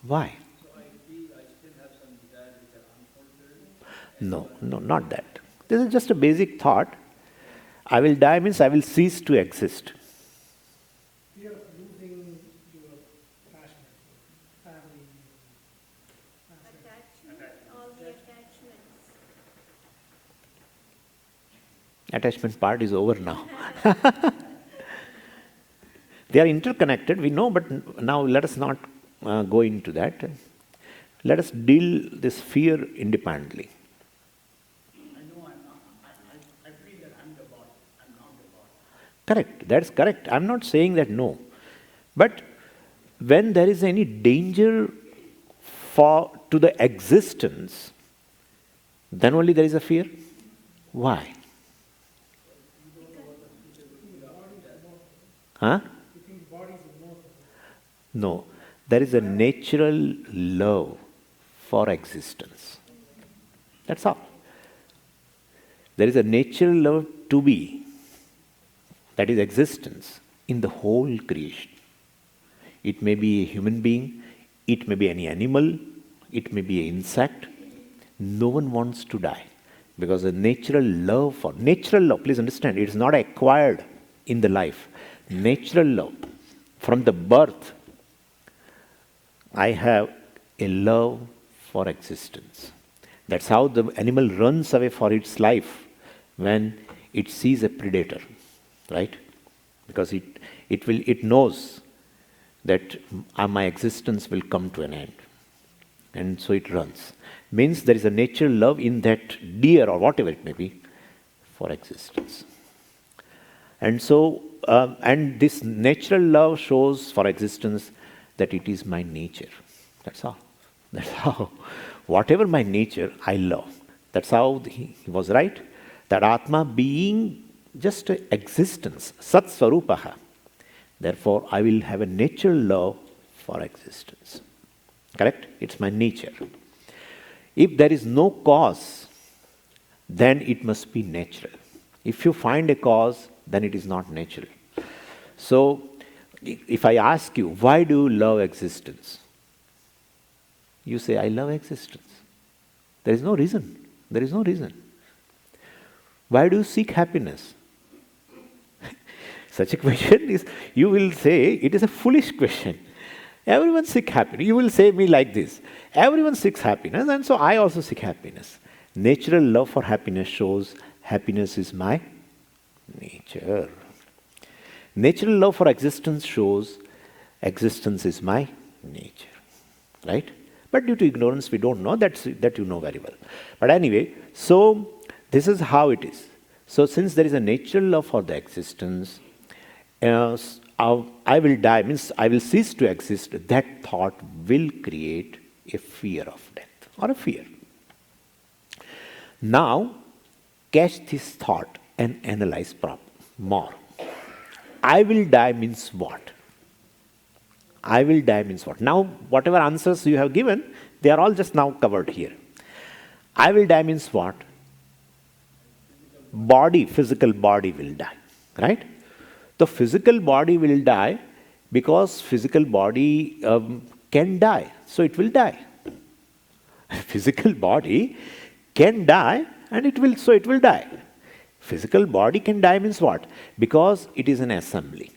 [SPEAKER 1] Why?
[SPEAKER 3] So I feel I still have some desires which are unfulfilled.
[SPEAKER 1] No, not that. This is just a basic thought. I will die means I will cease to exist.
[SPEAKER 3] Fear of losing your passion, family,
[SPEAKER 2] attachment, all the attachments.
[SPEAKER 1] Attachment part is over now. They are interconnected, we know, but now let us not go into that. Let us deal this fear independently.
[SPEAKER 3] I know I'm not. I feel that I'm the body. I'm not the body.
[SPEAKER 1] Correct, that's correct. I'm not saying that no. But when there is any danger to the existence, then only there is a fear. Why? Huh?
[SPEAKER 3] You think the body is immortal.
[SPEAKER 1] No. There is a natural love for existence. That's all. There is a natural love to be, that is existence, in the whole creation. It may be a human being, it may be any animal, it may be an insect. No one wants to die. Because the natural love, please understand, it is not acquired in the life. Natural love. From the birth, I have a love for existence. That's how the animal runs away for its life when it sees a predator, right? Because it knows that my existence will come to an end. And so it runs. Means there is a natural love in that deer or whatever it may be for existence. And so, and this natural love shows for existence that it is my nature. That's all. That's how. Whatever my nature, I love. That's how he was right. That Atma being just an existence, Sat Swarupaha. Therefore, I will have a natural love for existence. Correct? It's my nature. If there is no cause, then it must be natural. If you find a cause, then it is not natural. So, if I ask you, why do you love existence? You say, I love existence. There is no reason. There is no reason. Why do you seek happiness? Such a question is, you will say, it is a foolish question. Everyone seeks happiness. You will say me like this. Everyone seeks happiness, and so I also seek happiness. Natural love for happiness shows happiness is my nature. Natural love for existence shows existence is my nature. Right? But due to ignorance, we don't know. That you know very well. But anyway, so this is how it is. So since there is a natural love for the existence, I will die, means I will cease to exist, that thought will create a fear of death or a fear. Now, catch this thought and analyze more. I will die means what? I will die means what? Now, whatever answers you have given, they are all just now covered here. I will die means what? Body, physical body will die, right? The physical body will die because physical body can die, so it will die. Physical body can die and it will die. Physical body can die means what? Because it is an assembly.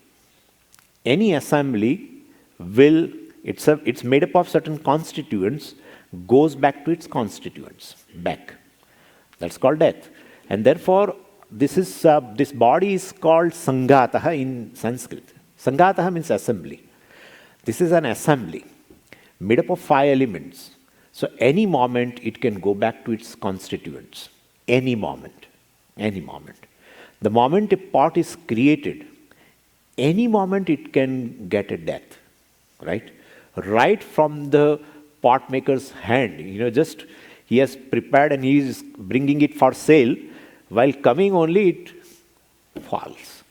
[SPEAKER 1] Any assembly will, it's made up of certain constituents, goes back to its constituents, back. That's called death. And therefore, this body is called Sangataha in Sanskrit. Sangataha means assembly. This is an assembly made up of 5 elements. So any moment it can go back to its constituents. Any moment. Any moment. The moment a pot is created, any moment it can get a death. Right? Right from the pot maker's hand. Just he has prepared and he is bringing it for sale. While coming only it falls.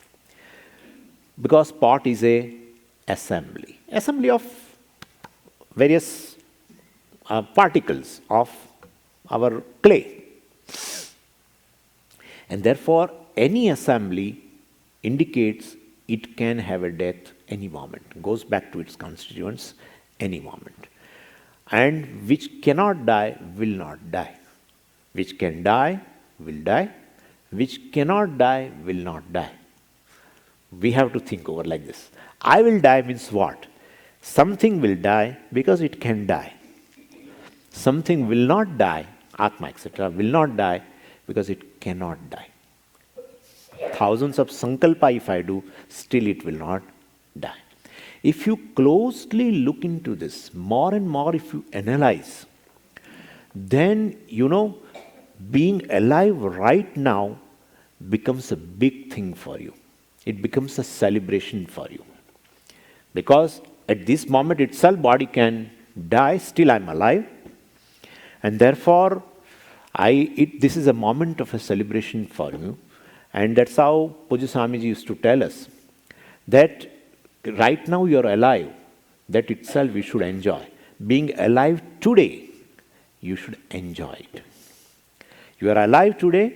[SPEAKER 1] Because pot is a assembly. Assembly of various particles of our clay. And therefore, any assembly indicates it can have a death any moment. Goes back to its constituents any moment. And which cannot die will not die. Which can die will die. Which cannot die will not die. We have to think over like this. I will die means what? Something will die because it can die. Something will not die, Atma, etc., will not die because it cannot die. Thousands of sankalpa if I do, still it will not die. If you closely look into this, more and more if you analyze, then being alive right now becomes a big thing for you. It becomes a celebration for you. Because at this moment itself, body can die, still I'm alive. And therefore, this is a moment of a celebration for you. And that's how Pujya Swamiji used to tell us that right now you're alive, that itself we should enjoy. Being alive today, you should enjoy it. You are alive today,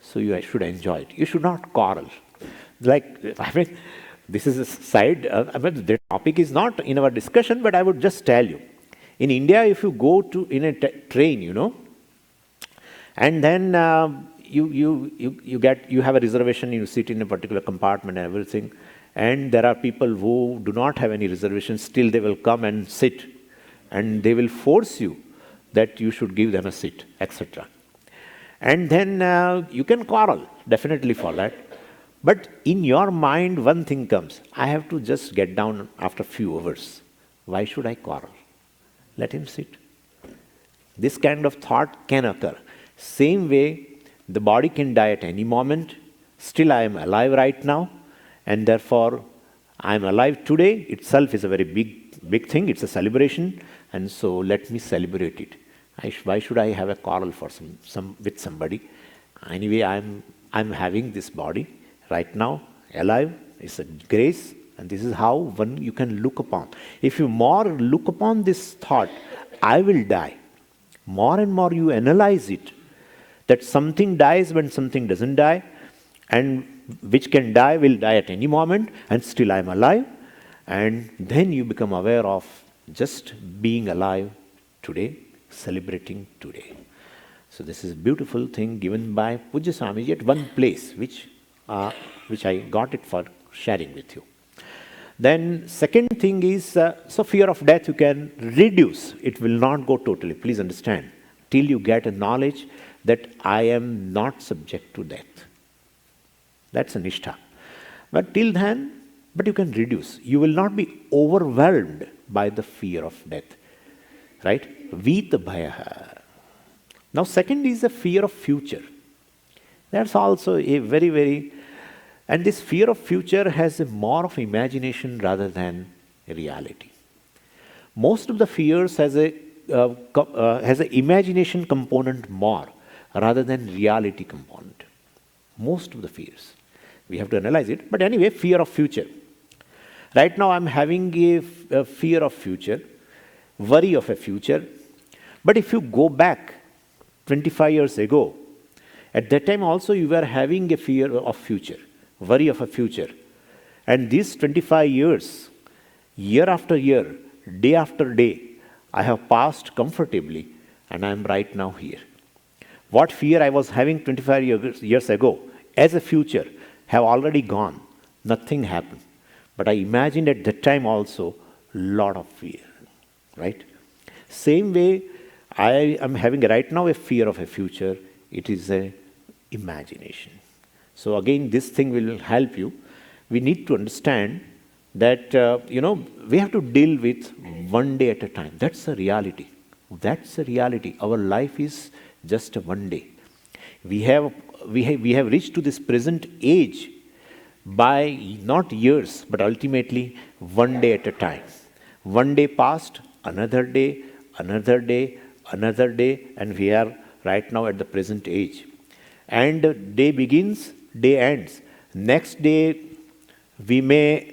[SPEAKER 1] so you should enjoy it. You should not quarrel. This is a side, the topic is not in our discussion, but I would just tell you. In India, if you go in a train, and then you have a reservation, you sit in a particular compartment and everything, and there are people who do not have any reservation, still they will come and sit, and they will force you that you should give them a seat, etc. And then you can quarrel, definitely for that. But in your mind, one thing comes, I have to just get down after a few hours. Why should I quarrel? Let him sit. This kind of thought can occur. Same way, the body can die at any moment. Still, I am alive right now. And therefore, I am alive today. Itself is a very big thing. It's a celebration. And so, let me celebrate it. Why should I have a quarrel with somebody? Anyway, I'm having this body right now, alive. It's a grace. And this is how one you can look upon. If you more look upon this thought, I will die, more and more you analyze it, that something dies when something doesn't die, and which can die will die at any moment, and still I am alive. And then you become aware of just being alive today, celebrating today. So this is a beautiful thing given by Pujya Swamiji at one place, which I got it for sharing with you. Then second thing is, so fear of death you can reduce. It will not go totally, please understand, till you get a knowledge that I am not subject to death. That's a nishtha. But till then, but you can reduce. You will not be overwhelmed by the fear of death. Right? Vita bhayaha. Now second is the fear of future. That's also a very, very... And this fear of future has a more of imagination rather than a reality. Most of the fears has an imagination component more rather than reality component. Most of the fears. We have to analyze it. But anyway, fear of future. Right now I'm having a fear of future, worry of a future. But if you go back 25 years ago, at that time also you were having a fear of future, worry of a future. And these 25 years, year after year, day after day, I have passed comfortably and I am right now here. What fear I was having 25 years ago as a future have already gone. Nothing happened. But I imagined at that time also lot of fear, right? Same way I am having right now a fear of a future. It is a imagination. So again, this thing will help you. We need to understand that, we have to deal with one day at a time. That's the reality. That's the reality. Our life is just one day. We have reached to this present age by not years, but ultimately one day at a time. One day passed, another day, another day, another day, and we are right now at the present age. And day begins, day ends. Next day, we may,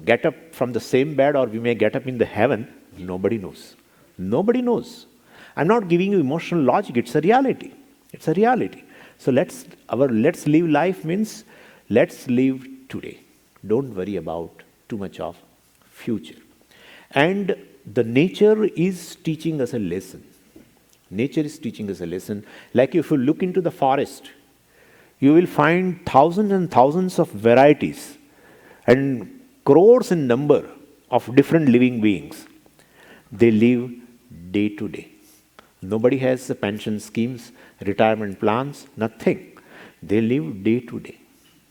[SPEAKER 1] get up from the same bed, or we may get up in the heaven. Nobody knows. Nobody knows. I'm not giving you emotional logic. It's a reality. It's a reality. So let's live life means let's live today. Don't worry about too much of future. And the nature is teaching us a lesson. Nature is teaching us a lesson. Like if you look into the forest, you will find thousands and thousands of varieties and crores in number of different living beings. They live day to day. Nobody has pension schemes, retirement plans, nothing. They live day to day.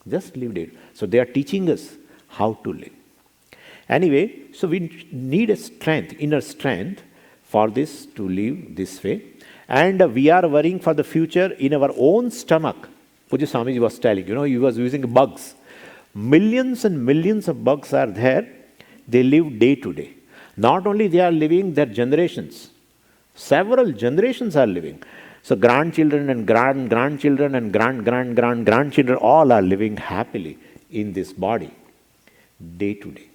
[SPEAKER 1] Just live day. So they are teaching us how to live. Anyway, so we need a strength, inner strength for this to live this way. And we are worrying for the future in our own stomach. Pujya Swamiji was telling, he was using bugs. Millions and millions of bugs are there. They live day to day. Not only they are living, their generations. Several generations are living. So grandchildren and grandchildren and grandchildren all are living happily in this body, day to day.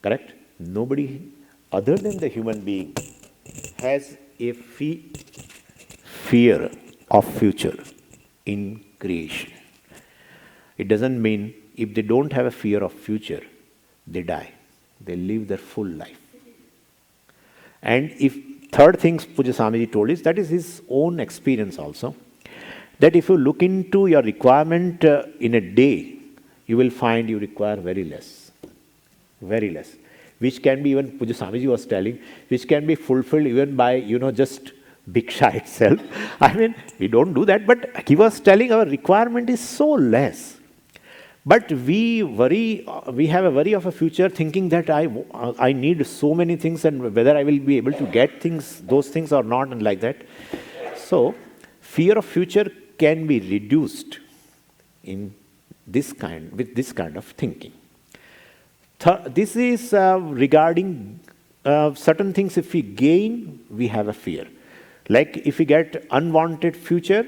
[SPEAKER 1] Correct? Nobody other than the human being has a fear of future in creation. It doesn't mean if they don't have a fear of future, they die. They live their full life. And if third thing Pujya Swamiji told is, that is his own experience also, that if you look into your requirement in a day, you will find you require very less. Very less. Which can be, even Pujya Swamiji was telling, which can be fulfilled even by, just bhiksha itself. I mean, we don't do that, but he was telling our requirement is so less. But we have a worry of a future, thinking that I need so many things and whether I will be able to get those things or not, and like that. So, fear of future can be reduced with this kind of thinking. This is regarding certain things. If we gain, we have a fear. Like if we get unwanted future,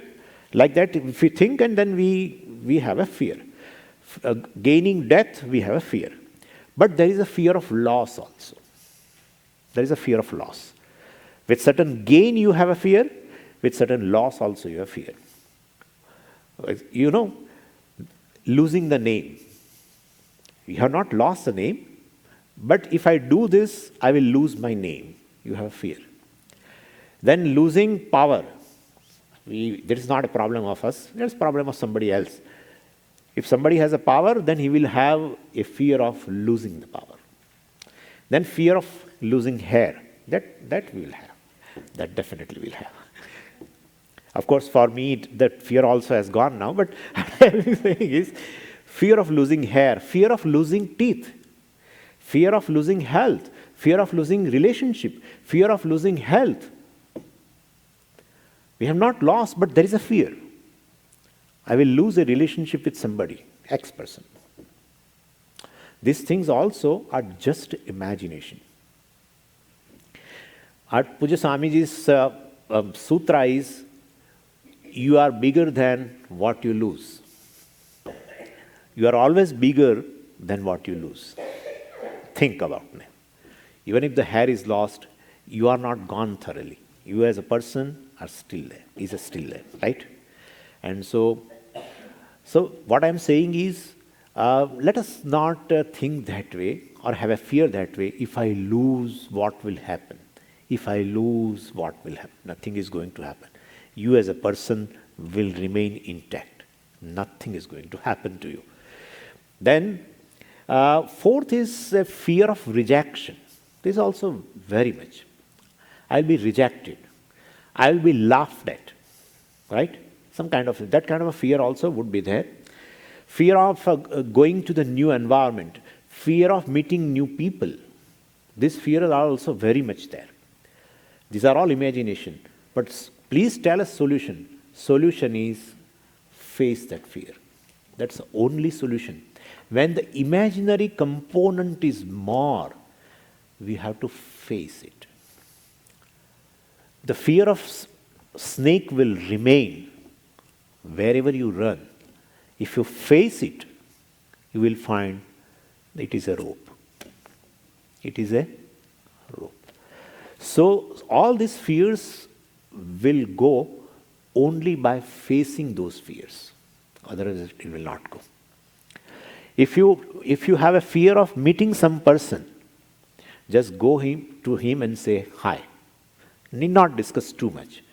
[SPEAKER 1] like that, if we think and then we have a fear. Gaining death, we have a fear. But there is a fear of loss also. There is a fear of loss. With certain gain, you have a fear. With certain loss also, you have fear. Losing the name. You have not lost the name, but if I do this, I will lose my name. You have a fear. Then losing power. There is not a problem of us. There is a problem of somebody else. If somebody has a power, then he will have a fear of losing the power. Then fear of losing hair. That we will have. That definitely will have. Of course, for me, that fear also has gone now, but everything is fear of losing hair, fear of losing teeth, fear of losing health, fear of losing relationship, fear of losing health. We have not lost, but there is a fear. I will lose a relationship with somebody, X person. These things also are just imagination. At Pujya Swamiji's sutra is, you are bigger than what you lose. You are always bigger then what you lose? Think about it. Even if the hair is lost, you are not gone thoroughly. You as a person are still there, is still there, right? And so what I'm saying is, let us not think that way or have a fear that way. If I lose, what will happen? If I lose, what will happen? Nothing is going to happen. You as a person will remain intact. Nothing is going to happen to you. Then, fourth is a fear of rejection. This is also very much. I'll be rejected. I'll be laughed at. Right? That kind of a fear also would be there. Fear of going to the new environment. Fear of meeting new people. These fears are also very much there. These are all imagination. But please tell us solution. Solution is face that fear. That's the only solution. When the imaginary component is more, we have to face it. The fear of snake will remain wherever you run. If you face it, you will find it is a rope. It is a rope. So all these fears will go only by facing those fears. Otherwise it will not go. If you have a fear of meeting some person, just go to him and say hi. Need not discuss too much.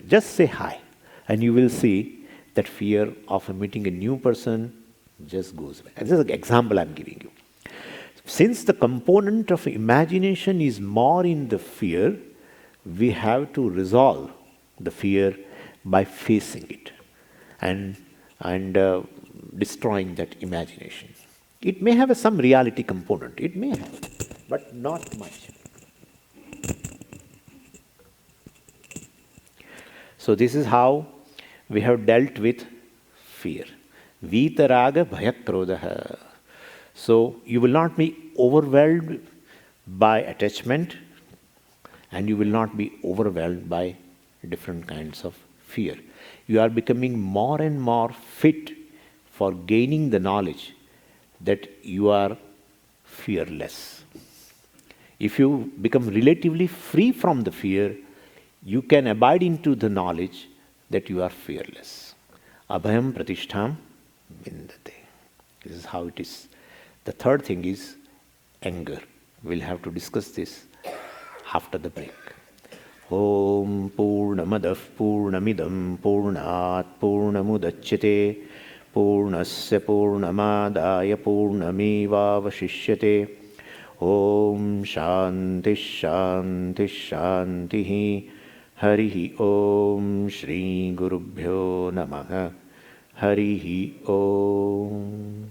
[SPEAKER 1] Just say hi. And you will see that fear of meeting a new person just goes away. This is an example I'm giving you. Since the component of imagination is more in the fear, we have to resolve the fear by facing it and destroying that imagination. It may have some reality component. It may have, but not much. So this is how we have dealt with fear. Vitaraga bhayakrodaha. So you will not be overwhelmed by attachment, and you will not be overwhelmed by different kinds of fear. You are becoming more and more fit for gaining the knowledge that you are fearless. If you become relatively free from the fear, you can abide into the knowledge that you are fearless. Abhayam pratishtham vindate. This is how it is. The third thing is anger. We'll have to discuss this after the break. Om Purnamadah Purnamidam Purnat Purnamudachyate Purnasya Purnamadaya Purnamevavashishyate. Om Shanti Shanti Shanti. Harihi Om Shri Gurubhyo Namaha. Harihi Om.